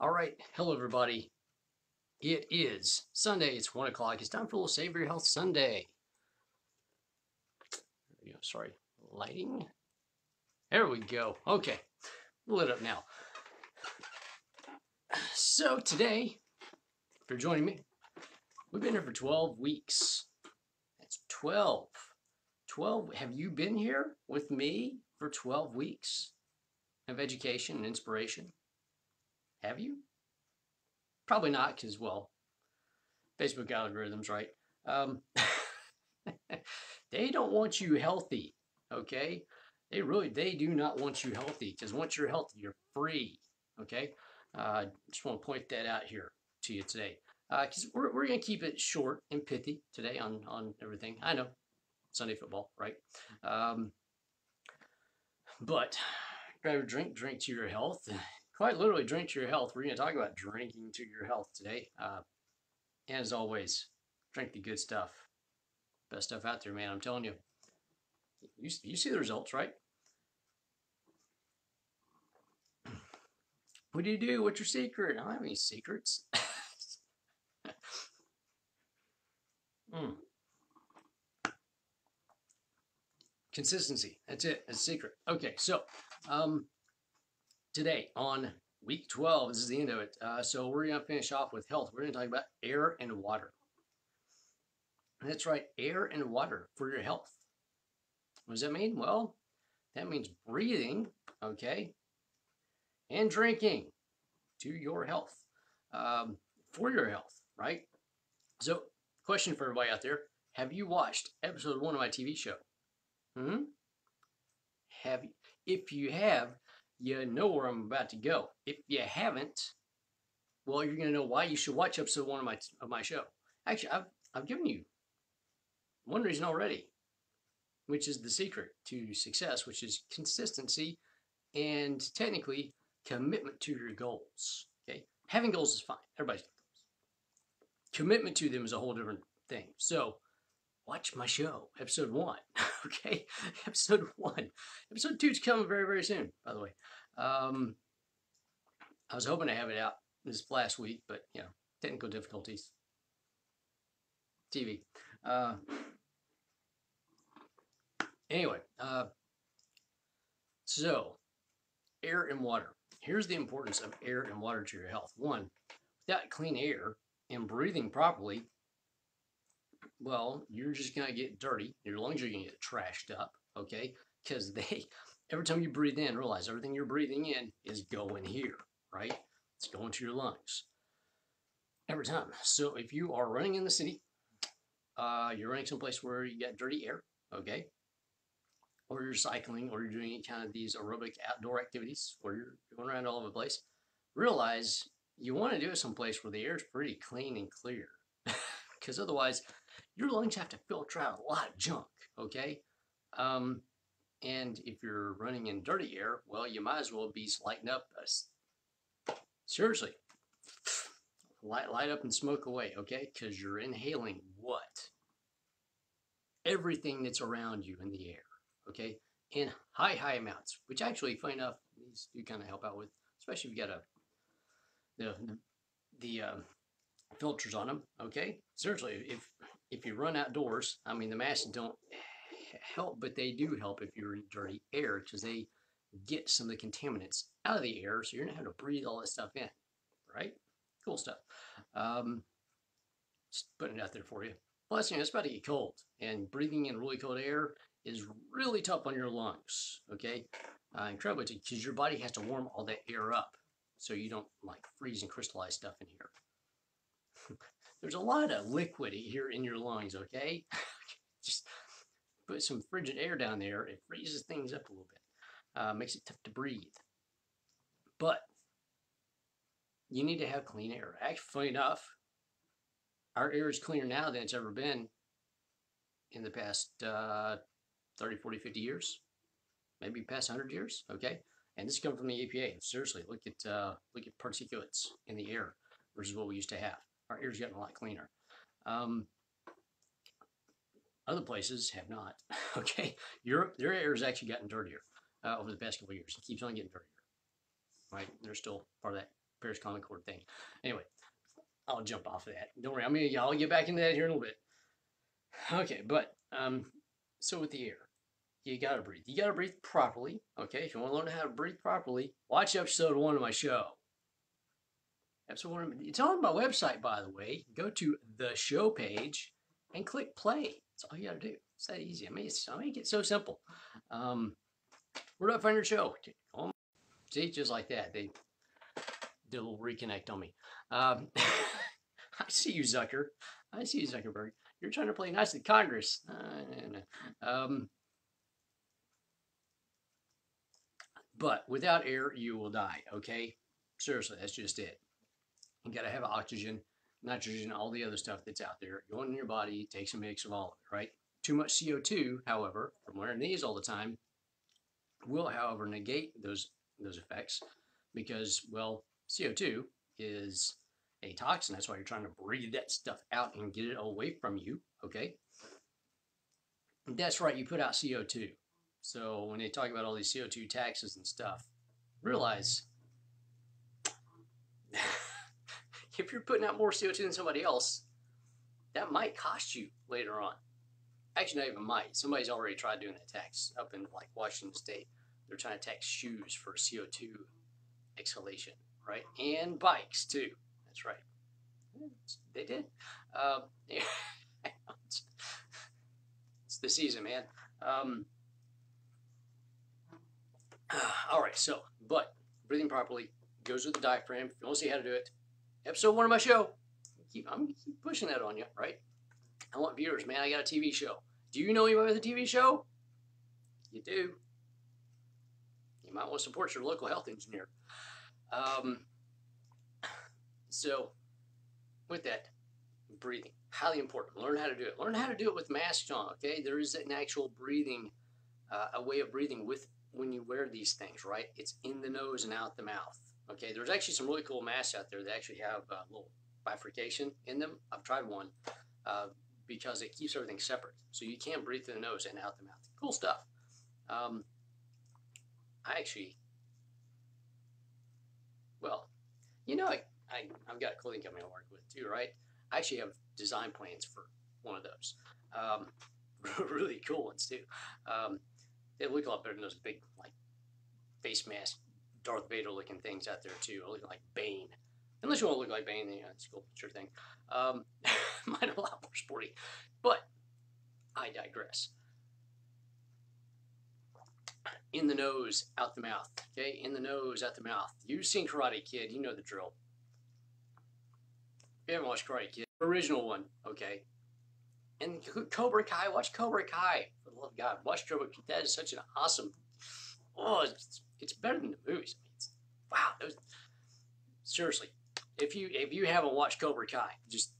All right, hello everybody. It is Sunday. It's 1 o'clock. It's time for a little Save Your Health Sunday. There we go. Sorry, lighting. There we go. Okay, lit up now. So today, if you're joining me, we've been here for 12 weeks. That's 12. 12. Have you been here with me for 12 weeks of education and inspiration? Have you? Probably not, because, well, Facebook algorithms, right? They don't want you healthy, okay? They do not want you healthy, because once you're healthy, you're free, okay? Just want to point that out here to you today, because we're going to keep it short and pithy today on everything. I know, Sunday football, right? But grab a drink to your health. Quite literally, drink to your health. We're going to talk about drinking to your health today. And as always, drink the good stuff. Best stuff out there, man. I'm telling you. You see the results, right? What do you do? What's your secret? I don't have any secrets. Consistency. That's it. That's the secret. Okay, so today on week 12, this is the end of it. So we're going to finish off with health. We're going to talk about air and water. That's right, air and water for your health. What does that mean? Well, that means breathing, okay, and drinking to your health, for your health, right? So, question for everybody out there: have you watched episode 1 of my TV show? Have you? If you have, you know where I'm about to go. If you haven't, well, you're going to know why you should watch episode 1 of my show. Actually, I've given you one reason already, which is the secret to success, which is consistency and technically commitment to your goals. Okay, having goals is fine. Everybody's got goals. Commitment to them is a whole different thing. So watch my show, episode 1. Okay, episode 1. Episode 2 is coming very, very soon, by the way. I was hoping to have it out this last week, but, you know, technical difficulties. TV. Anyway, so air and water. Here's the importance of air and water to your health. One, without clean air and breathing properly, well, you're just going to get dirty. Your lungs are going to get trashed up, okay? Because every time you breathe in, realize everything you're breathing in is going here, right? It's going to your lungs. Every time. So if you are running in the city, you're running someplace where you got dirty air, okay? Or you're cycling, or you're doing any kind of these aerobic outdoor activities where you're going around all over the place, realize you want to do it someplace where the air is pretty clean and clear. Because otherwise, your lungs have to filter out a lot of junk, okay? And if you're running in dirty air, well, you might as well be lighting up. Seriously. Light up and smoke away, okay? Because you're inhaling what? Everything that's around you in the air, okay? In high amounts, which actually, funny enough, these do kind of help out with, especially if you got the filters on them, okay? Seriously, if you run outdoors, I mean, the masks don't help, but they do help if you're in dirty air, because they get some of the contaminants out of the air, so you're not having to breathe all that stuff in, right? Cool stuff. Just putting it out there for you. Plus, you know, it's about to get cold, and breathing in really cold air is really tough on your lungs, okay? Incredibly, because your body has to warm all that air up so you don't, like, freeze and crystallize stuff in here. There's a lot of liquid here in your lungs, okay? Just put some frigid air down there. It freezes things up a little bit. Makes it tough to breathe. But you need to have clean air. Actually, funny enough, our air is cleaner now than it's ever been in the past 30, 40, 50 years. Maybe past 100 years, okay? And this comes from the EPA. Seriously, look at particulates in the air versus what we used to have. Our air's gotten a lot cleaner. Other places have not. Okay, Europe, their air has actually gotten dirtier over the past couple of years. It keeps on getting dirtier. Right, they're still part of that perispinal cord thing. Anyway, I'll jump off of that. Don't worry, I'll get back into that here in a little bit. Okay, but so with the air, you gotta breathe. You gotta breathe properly. Okay, if you want to learn how to breathe properly, watch episode 1 of my show. Episode 1. It's on my website, by the way. Go to the show page and click play. That's all you gotta do. It's that easy. I make it so simple. Where do I find your show? See, just like that. They did a little reconnect on me. I see you, Zucker. I see you, Zuckerberg. You're trying to play nice with Congress. But without air, you will die, okay? Seriously, that's just it. You got to have oxygen, nitrogen, all the other stuff that's out there. Going in your body takes a mix of all of it, right? Too much CO2, however, from wearing these all the time, will, however, negate those effects because, well, CO2 is a toxin. That's why you're trying to breathe that stuff out and get it away from you, okay? That's right, you put out CO2. So when they talk about all these CO2 taxes and stuff, realize if you're putting out more CO2 than somebody else, that might cost you later on. Actually, not even might. Somebody's already tried doing that tax up in like Washington State. They're trying to tax shoes for CO2 exhalation, right? And bikes too. That's right. They did. It's the season, man. All right, so, but breathing properly goes with the diaphragm. If you want to see how to do it, episode 1 of my show. I'm keep pushing that on you, right? I want viewers, man. I got a TV show. Do you know anybody with a TV show? You do. You might want to support your local health engineer. So, with that, breathing, highly important. Learn how to do it. Learn how to do it with masks on, okay? There is an actual breathing, a way of breathing with when you wear these things, right? It's in the nose and out the mouth, okay? There's actually some really cool masks out there that actually have a little bifurcation in them. I've tried one because it keeps everything separate. So you can breathe through the nose and out the mouth. Cool stuff. Well, you know, I've got a clothing company I work with too, right? I actually have design plans for one of those. Really cool ones too. They look a lot better than those big, like, face mask, Darth Vader looking things out there too, looking like Bane. Unless you want to look like Bane, then yeah, it's cool, sure thing. Mine are a lot more sporty, but I digress. In the nose, out the mouth. Okay, in the nose, out the mouth. You've seen Karate Kid, you know the drill. If you haven't watched Karate Kid, original one, okay. And Cobra Kai, watch Cobra Kai. For the love of God, watch Cobra Kai. That is such an awesome. Oh, it's better than the movies. Wow, seriously. If you haven't watched Cobra Kai, just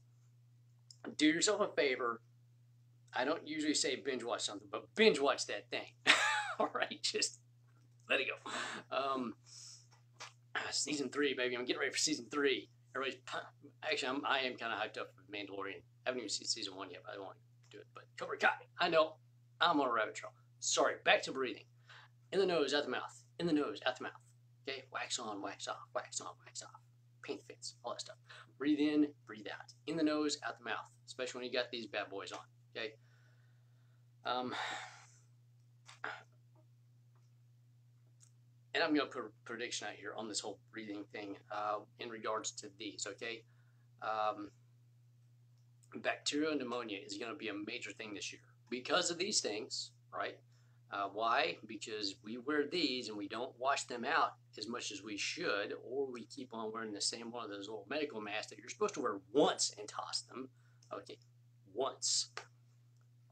do yourself a favor. I don't usually say binge watch something, but binge watch that thing. All right, just let it go. Season 3, baby. I'm getting ready for season 3. Everybody's actually, I am kind of hyped up for Mandalorian. I haven't even seen season 1 yet, but I want to do it. But Cobra Kai, I know I'm on a rabbit trail. Sorry, back to breathing. In the nose, out the mouth. In the nose, out the mouth. Okay, wax on, wax off, wax on, wax off. Paint fits, all that stuff. Breathe in, breathe out. In the nose, out the mouth. Especially when you got these bad boys on. Okay. And I'm going to put a prediction out here on this whole breathing thing in regards to these, okay? Bacterial pneumonia is going to be a major thing this year because of these things, right? Why? Because we wear these and we don't wash them out as much as we should, or we keep on wearing the same one of those little medical masks that you're supposed to wear once and toss them. Okay, once.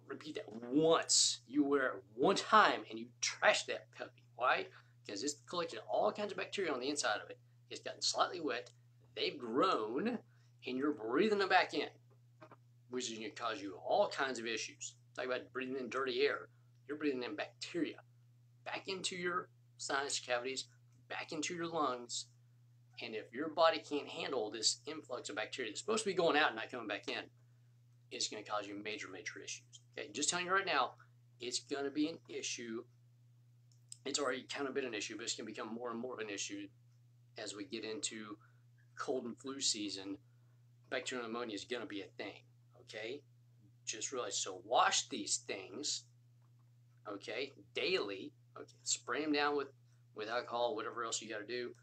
Repeat that, once. You wear it one time and you trash that puppy. Why? Because it's collected all kinds of bacteria on the inside of it. It's gotten slightly wet. They've grown, and you're breathing them back in, which is going to cause you all kinds of issues. Talk about breathing in dirty air. You're breathing in bacteria back into your sinus cavities, back into your lungs. And if your body can't handle this influx of bacteria that's supposed to be going out and not coming back in, it's going to cause you major, major issues. Okay, just telling you right now, it's going to be an issue. It's already kind of been an issue, but it's going to become more and more of an issue as we get into cold and flu season, bacterial pneumonia is going to be a thing, okay? Just realize, so wash these things, okay, daily, okay? Spray them down with alcohol, whatever else you got to do.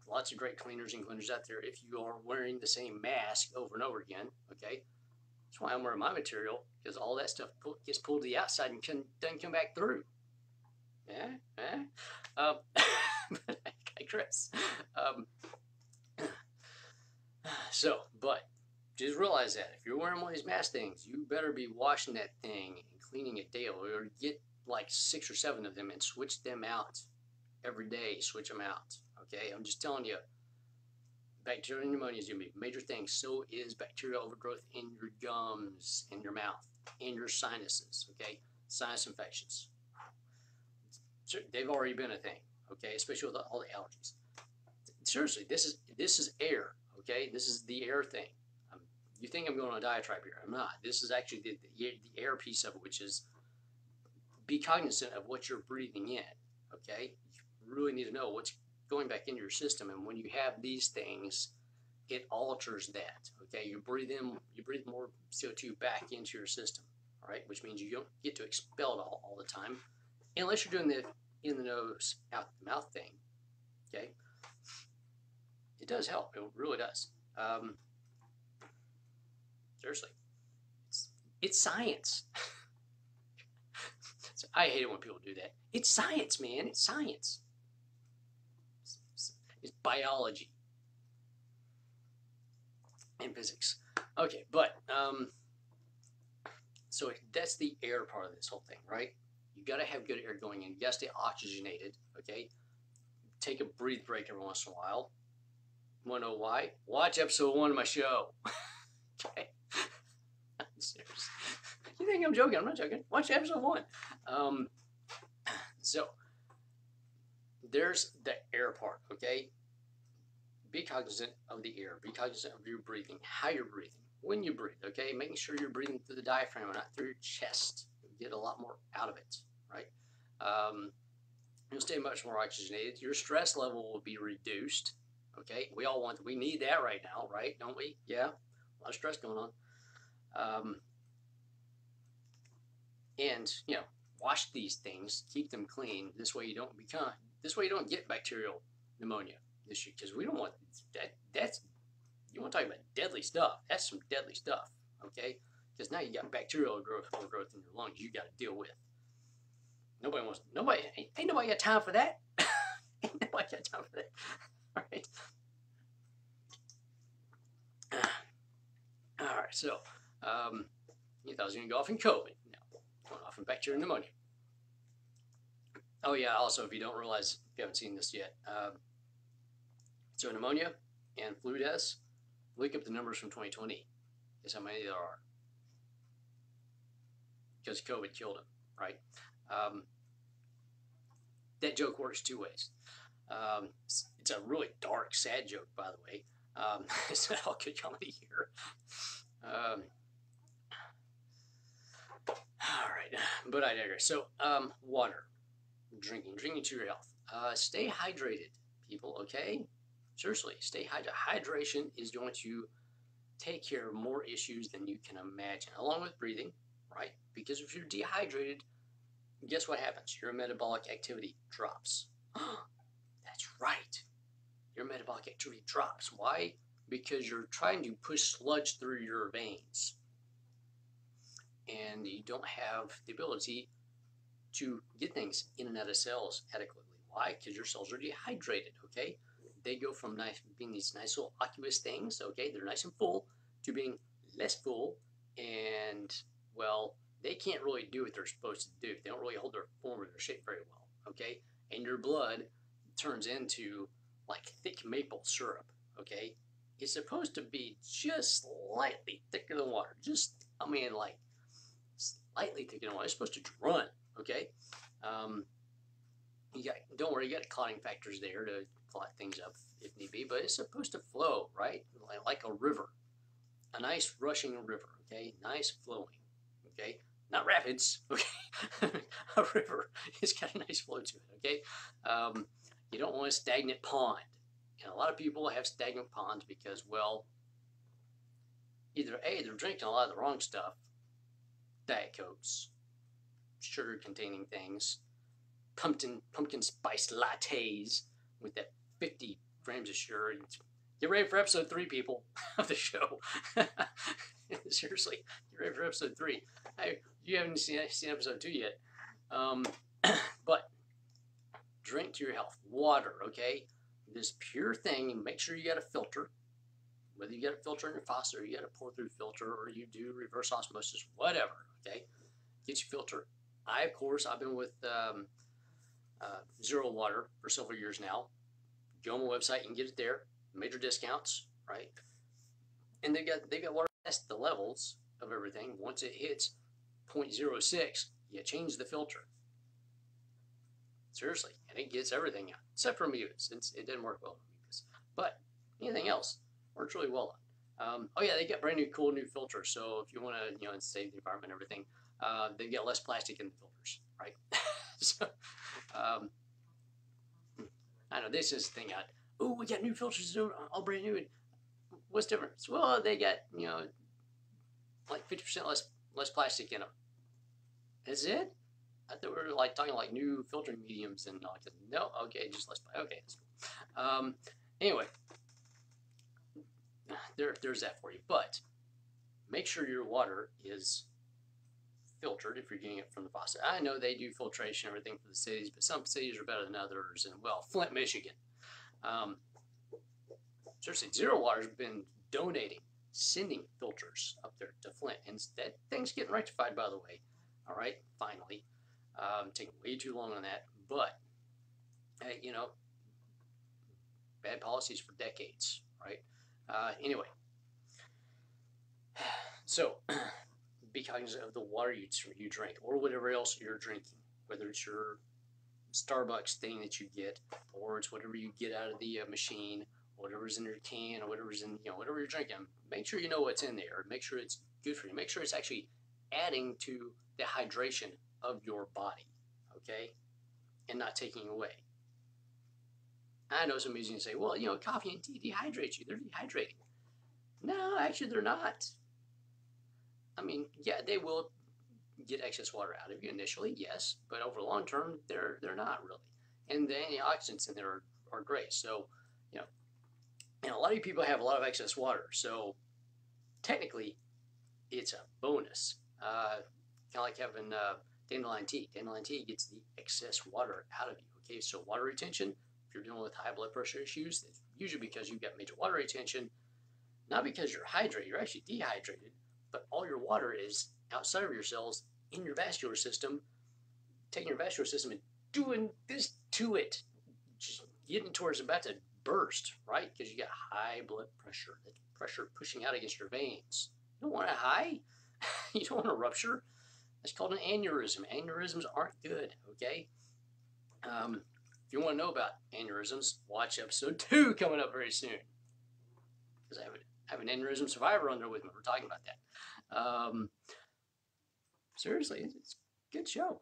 Lots of great cleaners and cleaners out there if you are wearing the same mask over and over again, okay? That's why I'm wearing my material, because all that stuff gets pulled to the outside and doesn't come back through. But I digress. But just realize that if you're wearing one of these mask things, you better be washing that thing and cleaning it daily, or get like 6 or 7 of them and switch them out every day. Switch them out. Okay, I'm just telling you, bacterial pneumonia is going to be a major thing. So is bacterial overgrowth in your gums, in your mouth, in your sinuses. Okay, sinus infections. They've already been a thing. Okay, especially with all the allergies. Seriously, this is air. Okay, this is the air thing. You think I'm going on a diatribe here? I'm not. This is actually the air piece of it, which is be cognizant of what you're breathing in. Okay, you really need to know what's going back into your system, and when you have these things, it alters that. Okay, you breathe more CO2 back into your system. All right, which means you don't get to expel it all the time, unless you're doing the in the nose, out the mouth thing. Okay, it does help. It really does. Seriously, it's science. So I hate it when people do that. It's science, man. It's science. It's biology and physics. Okay, but so that's the air part of this whole thing, right? You got to have good air going in. You got to stay oxygenated. Okay, take a breathe break every once in a while. Want to know why? Watch episode 1 of my show. Okay. I'm serious. You think I'm joking? I'm not joking. Watch episode 1. So there's the air part, okay? Be cognizant of the air. Be cognizant of your breathing, how you're breathing, when you breathe, okay? Making sure you're breathing through the diaphragm and not through your chest. You'll get a lot more out of it, right? You'll stay much more oxygenated. Your stress level will be reduced, okay? We need that right now, right? Don't we? Yeah, a lot of stress going on. And, wash these things, keep them clean. This way you don't get bacterial pneumonia this year, because we don't want that. You want to talk about deadly stuff. That's some deadly stuff, okay? Because now you got bacterial overgrowth in your lungs you got to deal with. Ain't nobody got time for that. Ain't nobody got time for that. All right. All right, so you thought I was going to go off in COVID. No, going off in bacterial pneumonia. Oh yeah, also, if you don't realize, if you haven't seen this yet, so pneumonia and flu deaths, look up the numbers from 2020. Guess how many there are? Because COVID killed them, right? That joke works 2 ways. It's a really dark, sad joke, by the way. It's not all good comedy here. All right, but I digress. So, water, drinking to your health. Stay hydrated, people, okay? Seriously, stay hydrated. Hydration is going to take care of more issues than you can imagine, along with breathing, right? Because if you're dehydrated, guess what happens? Your metabolic activity drops. That's right. Your metabolic activity drops. Why? Because you're trying to push sludge through your veins. And you don't have the ability to get things in and out of cells adequately. Why? Because your cells are dehydrated, okay? They go from being these nice little aqueous things, okay? They're nice and full, to being less full. And, well, they can't really do what they're supposed to do. They don't really hold their form or their shape very well, okay? And your blood turns into like thick maple syrup, okay? It's supposed to be just slightly thicker than water. Like slightly thicker than water. It's supposed to run, okay? Don't worry, you got clotting factors there to clot things up if need be, but it's supposed to flow, right? Like a river, a nice rushing river, okay? Nice flowing, okay? Not rapids, okay? A river, it's got a nice flow to it, okay? You don't want a stagnant pond, And a lot of people have stagnant ponds because, well, either A, they're drinking a lot of the wrong stuff, Diet Cokes, sugar-containing things, pumpkin spice lattes with that 50 grams of sugar. Get ready for episode 3, people, of the show. Seriously, get ready for episode 3. You haven't seen episode 2 yet. But drink to your health. Water, okay? This pure thing, and make sure you got a filter. Whether you got a filter in your faucet, or you got a pour-through filter, or you do reverse osmosis, whatever, okay? Get your filter. Of course, I've been with Zero Water for several years now. Go on my website, you can get it there. Major discounts, right? And they got water test the levels of everything. Once it hits 0.06, you change the filter. Seriously, and it gets everything out, except for amoebas. It didn't work well with amoebas, but anything else works really well on. Oh yeah, they got brand new, cool new filters. So if you want to, save the environment and everything, they get less plastic in the filters, right? So, I know this is the thing. Oh, we got new filters, all brand new. What's different? Well, they got like 50% less plastic in them. Is it? I thought we were talking new filtering mediums and all. No, okay, just less. Okay, that's cool. Anyway, there's that for you. But make sure your water is filtered if you're getting it from the faucet. I know they do filtration and everything for the cities, but some cities are better than others. And well, Flint, Michigan. Seriously, Zero Water's been sending filters up there to Flint, and that thing's getting rectified, by the way. All right, finally. Taking way too long on that, but hey, bad policies for decades, right? Anyway, so be cognizant of the water you drink, or whatever else you're drinking, whether it's your Starbucks thing that you get, or it's whatever you get out of the machine, whatever's in your can, or whatever's in whatever you're drinking. Make sure you know what's in there. Make sure it's good for you. Make sure it's actually adding to the hydration of your body, okay, and not taking away. I know some musicians say, well, coffee and tea dehydrate you. They're dehydrating. No, actually, they're not. I mean, yeah, they will get excess water out of you initially, yes, but over long term, they're not really. And the antioxidants in there are great. So, and a lot of people have a lot of excess water. So, technically, it's a bonus. Kind of like having dandelion tea. Dandelion tea gets the excess water out of you. Okay, so water retention, if you're dealing with high blood pressure issues, it's usually because you've got major water retention, not because you're hydrated, you're actually dehydrated, but all your water is outside of your cells in your vascular system, taking your vascular system and doing this to it, just getting towards about to burst, right? Because you got high blood pressure, that pressure pushing out against your veins. You don't want it high. You don't want a rupture. That's called an aneurysm. Aneurysms aren't good, okay? If you want to know about aneurysms, watch episode 2 coming up very soon. Because I have an aneurysm survivor on there with me. We're talking about that. Seriously, it's a good show.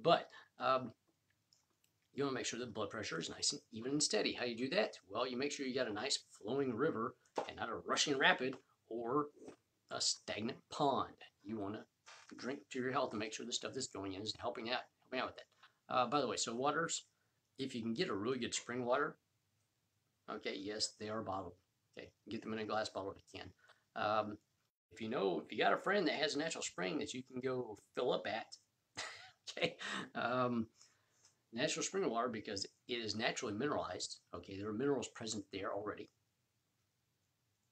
But you want to make sure that the blood pressure is nice and even and steady. How do you do that? Well, you make sure you got a nice flowing river and not a rushing rapid or a stagnant pond. You want to drink to your health and make sure the stuff that's going in is helping out with that. By the way, so waters, if you can get a really good spring water, okay, yes, they are bottled. Okay, get them in a glass bottle if you can. If you got a friend that has a natural spring that you can go fill up at, okay, natural spring water, because it is naturally mineralized, okay, there are minerals present there already,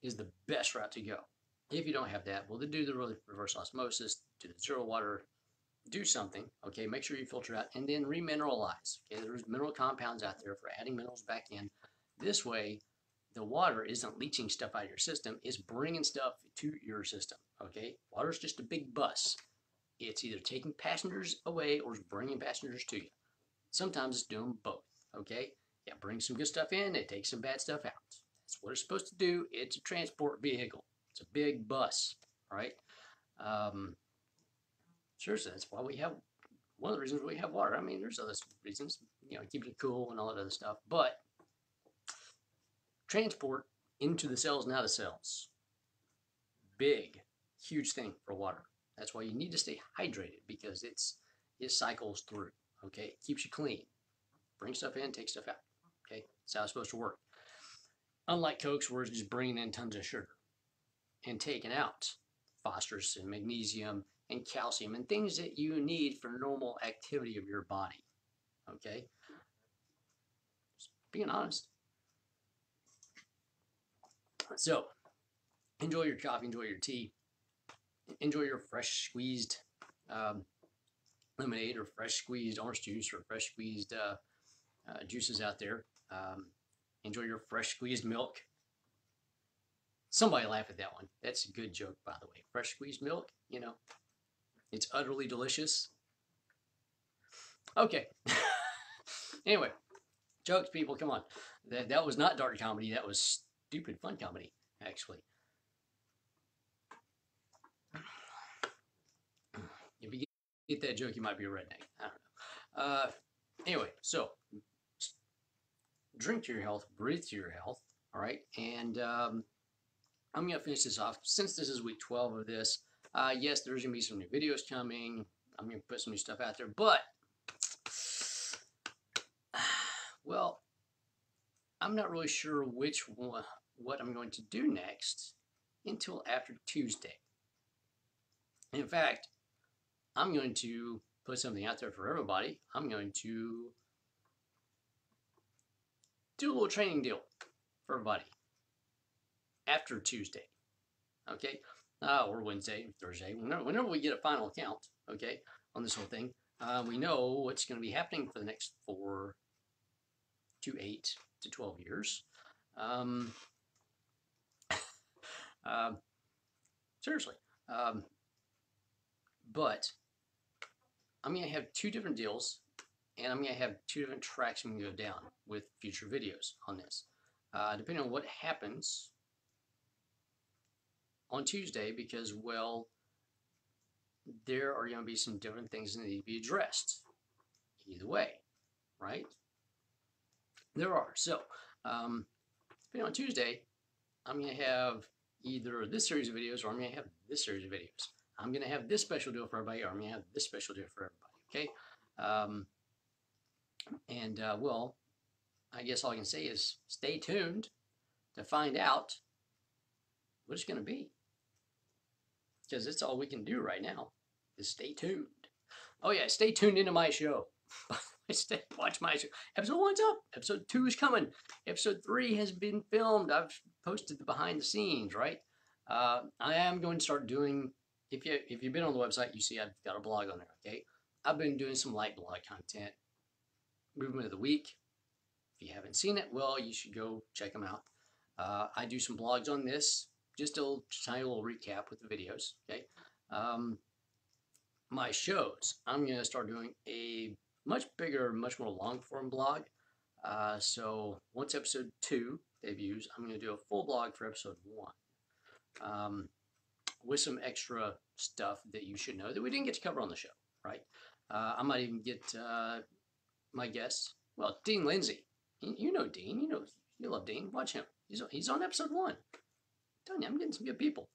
is the best route to go. If you don't have that, well, then do the reverse osmosis, do the Zero Water, do something, okay, make sure you filter out, and then remineralize. Okay, there's mineral compounds out there for adding minerals back in. This way, the water isn't leaching stuff out of your system, it's bringing stuff to your system, okay? Water is just a big bus. It's either taking passengers away or it's bringing passengers to you. Sometimes it's doing both, okay? Yeah, bring some good stuff in, it takes some bad stuff out. That's what it's supposed to do. It's a transport vehicle. It's a big bus, right? Seriously, that's why we have, one of the reasons we have water. I mean, there's other reasons. keeps it cool and all that other stuff. But transport into the cells and out of the cells, big, huge thing for water. That's why you need to stay hydrated, because it cycles through. Okay, it keeps you clean. Bring stuff in, take stuff out. Okay, that's how it's supposed to work. Unlike Cokes, where it's just bringing in tons of sugar and taking out phosphorus and magnesium and calcium and things that you need for normal activity of your body. Okay, just being honest. So enjoy your coffee, enjoy your tea, enjoy your fresh squeezed lemonade or fresh squeezed orange juice or fresh squeezed juices out there. Enjoy your fresh squeezed milk. Somebody laugh at that one. That's a good joke, by the way. Fresh squeezed milk, it's utterly delicious. Okay. Anyway, jokes, people, come on. That was not dark comedy. That was stupid fun comedy, actually. If you get that joke, you might be a redneck. I don't know. Anyway, so drink to your health, breathe to your health, all right? And I'm going to finish this off. Since this is week 12 of this, yes, there's going to be some new videos coming. I'm going to put some new stuff out there. But, well, I'm not really sure what I'm going to do next until after Tuesday. In fact, I'm going to put something out there for everybody. I'm going to do a little training deal for everybody after Tuesday, okay? Or Wednesday, Thursday, whenever we get a final count, okay, on this whole thing, we know what's going to be happening for the next 4 to 8 to 12 years. Seriously. But I'm going to have 2 different deals, and I'm going to have 2 different tracks I'm going to go down with future videos on this. Depending on what happens on Tuesday, because, well, there are going to be some different things that need to be addressed. Either way, right? There are. So, depending on Tuesday, I'm going to have either this series of videos or I'm going to have this series of videos. I'm going to have this special deal for everybody, or I'm going to have this special deal for everybody, okay? Well, I guess all I can say is stay tuned to find out what it's going to be. Because that's all we can do right now is stay tuned. Oh yeah, stay tuned into my show. Watch my show. Episode 1's up. Episode 2 is coming. Episode 3 has been filmed. I've posted the behind the scenes, right? I am going to start doing, if you've been on the website, you see I've got a blog on there, okay? I've been doing some light blog content. Movement of the week. If you haven't seen it, well, you should go check them out. I do some blogs on this. Just a tiny little recap with the videos, okay? My shows, I'm going to start doing a much bigger, much more long-form blog. So once episode 2 debuts, I'm going to do a full blog for episode 1 with some extra stuff that you should know that we didn't get to cover on the show, right? I might even get my guests. Well, Dean Lindsay. You know Dean. You love Dean. Watch him. He's on episode 1. I'm telling you, I'm getting some good people.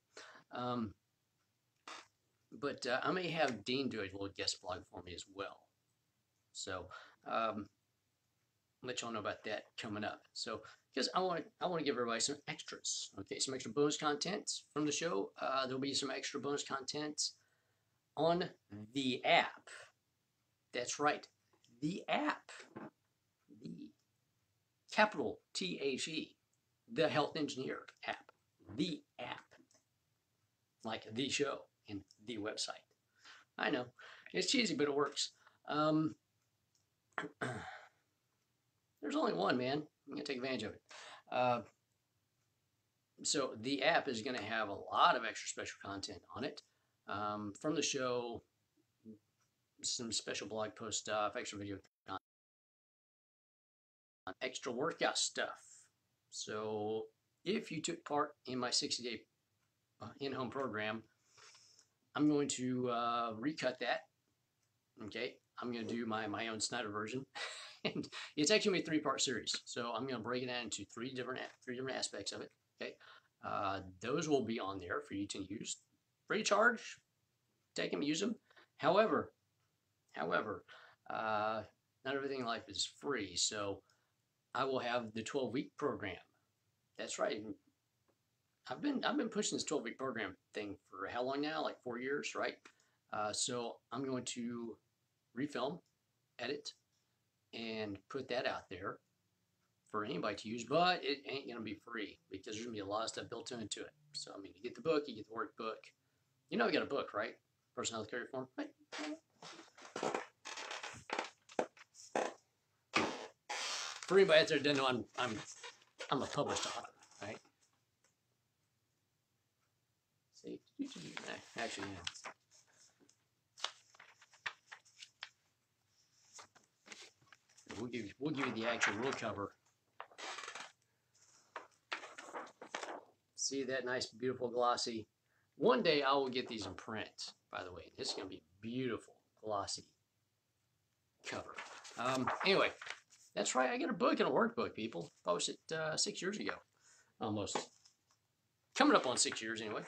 But I may have Dean do a little guest blog for me as well. So let y'all know about that coming up. So because I want to give everybody some extras. Okay, some extra bonus content from the show. There'll be some extra bonus content on the app. That's right, the app. The capital THE, the Health Engineer app. The app. Like the show and the website. I know. It's cheesy, but it works. There's only one, man. I'm going to take advantage of it. So the app is going to have a lot of extra special content on it. From the show, some special blog post stuff, extra video content, extra workout stuff. So if you took part in my 60-day in-home program, I'm going to recut that. Okay, I'm going to do my own Snyder version. And it's actually gonna be a three-part series. So I'm gonna break it down into three different aspects of it. Okay. Those will be on there for you to use. Free of charge. Take them, use them. However, not everything in life is free. So I will have the 12-week program. That's right. I've been pushing this 12-week program thing for how long now? Like 4 years, right? So I'm going to refilm, edit, and put that out there for anybody to use, but it ain't gonna be free because there's gonna be a lot of stuff built into it. So I mean, you get the book, you get the workbook. You know, you got a book, right? Personal health care reform. Right? For anybody out there that doesn't know, I'm a published author, right? See, actually, yeah. We'll give you the actual real cover. See that nice, beautiful, glossy. One day I will get these in print, by the way. This is going to be beautiful, glossy cover. Anyway, that's right. I got a book and a workbook, people. Published it 6 years ago. Almost. Coming up on 6 years, anyway.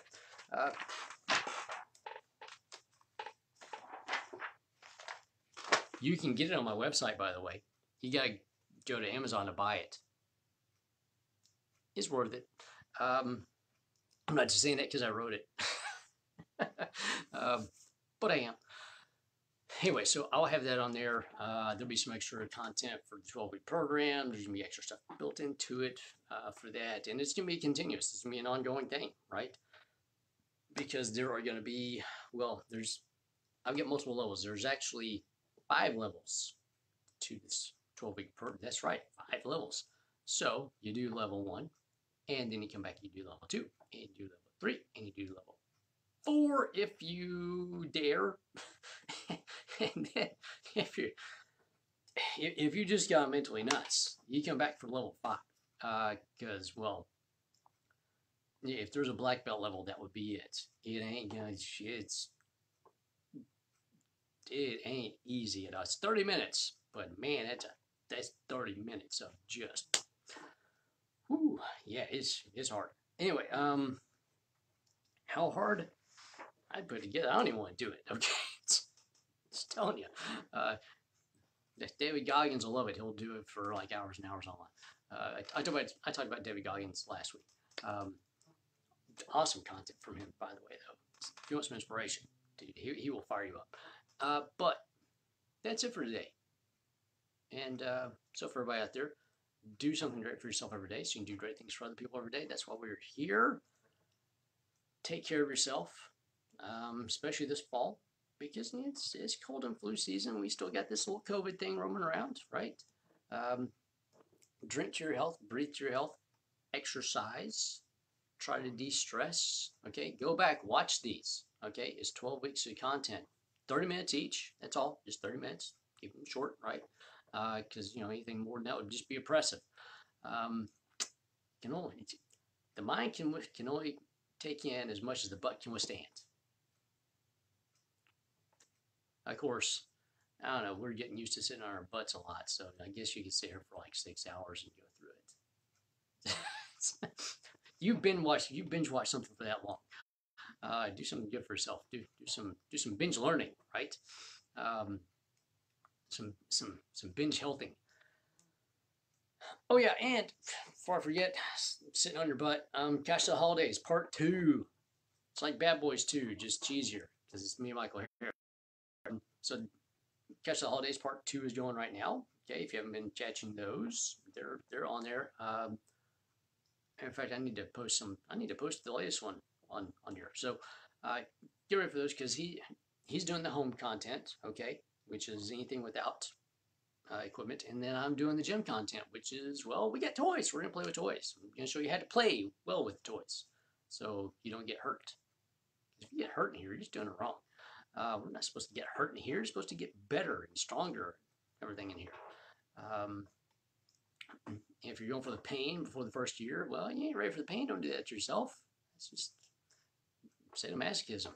You can get it on my website, by the way. You got to go to Amazon to buy it. It's worth it. I'm not just saying that because I wrote it. But I am. Anyway, so I'll have that on there. There'll be some extra content for the 12-week program. There's going to be extra stuff built into it for that. And it's going to be continuous. It's going to be an ongoing thing, right? Because there are going to be, well, I've got multiple levels. There's actually 5 levels to this 12-week program. That's right, 5 levels. So you do level 1, and then you come back, you do level 2, and you do level 3, and you do level 4 if you dare. And then if you just got mentally nuts, you come back for level 5. Because, well, if there's a black belt level, that would be it. It ain't gonna, it ain't easy at all. It's 30 minutes, but man, that's 30 minutes of just, whew, yeah, it's hard. Anyway, how hard? I put it together. I don't even want to do it. Okay, just telling you. David Goggins will love it. He'll do it for like hours and hours online. I talked about David Goggins last week. Awesome content from him, by the way, though. If you want some inspiration, dude, he will fire you up. But that's it for today. And so for everybody out there, do something great for yourself every day so you can do great things for other people every day. That's why we're here. Take care of yourself, especially this fall, because it's cold and flu season. We still got this little COVID thing roaming around, right? Drink to your health, breathe to your health, exercise, try to de-stress, okay? Go back, watch these, okay? It's 12 weeks of content, 30 minutes each, that's all, just 30 minutes. Keep them short, right? Because, anything more than that would just be oppressive. The mind can only take in as much as the butt can withstand. Of course, I don't know, we're getting used to sitting on our butts a lot, so I guess you could sit here for like 6 hours and go through it. You binge watch something for that long. Do something good for yourself. Do some binge learning, right? Some binge healthing. Oh yeah, and before I forget, sitting on your butt, Cash the Holidays Part 2. It's like Bad Boys 2, just cheesier, because it's me and Michael here. So Cash the Holidays Part 2 is going right now. Okay, if you haven't been catching those, they're on there. In fact, I need to post the latest one on here. So get ready for those, because he's doing the home content, okay, which is anything without equipment, and then I'm doing the gym content, which is, well, we got toys. We're gonna play with toys. I'm gonna show you how to play well with toys, so you don't get hurt. If you get hurt in here, you're just doing it wrong. We're not supposed to get hurt in here. You're supposed to get better and stronger, everything in here. If you're going for the pain before the first year, well, you ain't ready for the pain. Don't do that to yourself. It's just sadomasochism.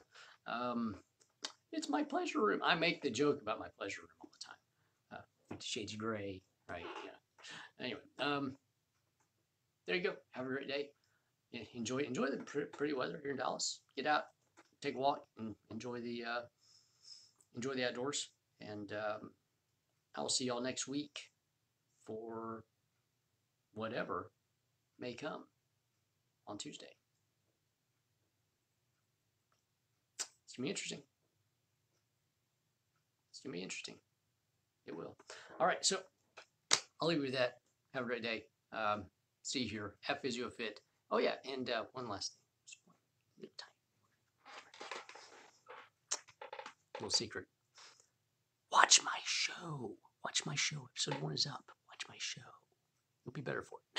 It's my pleasure room. I make the joke about my pleasure room all the time. 50 Shades of Grey, right? Yeah. Anyway, there you go. Have a great day. Enjoy the pretty weather here in Dallas. Get out, take a walk, and enjoy the outdoors. And I'll see y'all next week for whatever may come on Tuesday. It's gonna be interesting. It's gonna be interesting. It will. All right, so I'll leave you with that. Have a great day. See you here at PhysioFit. Oh yeah, and one last thing. Little secret. Watch my show. Watch my show. Episode 1 is up. Watch my show. You'll be better for it.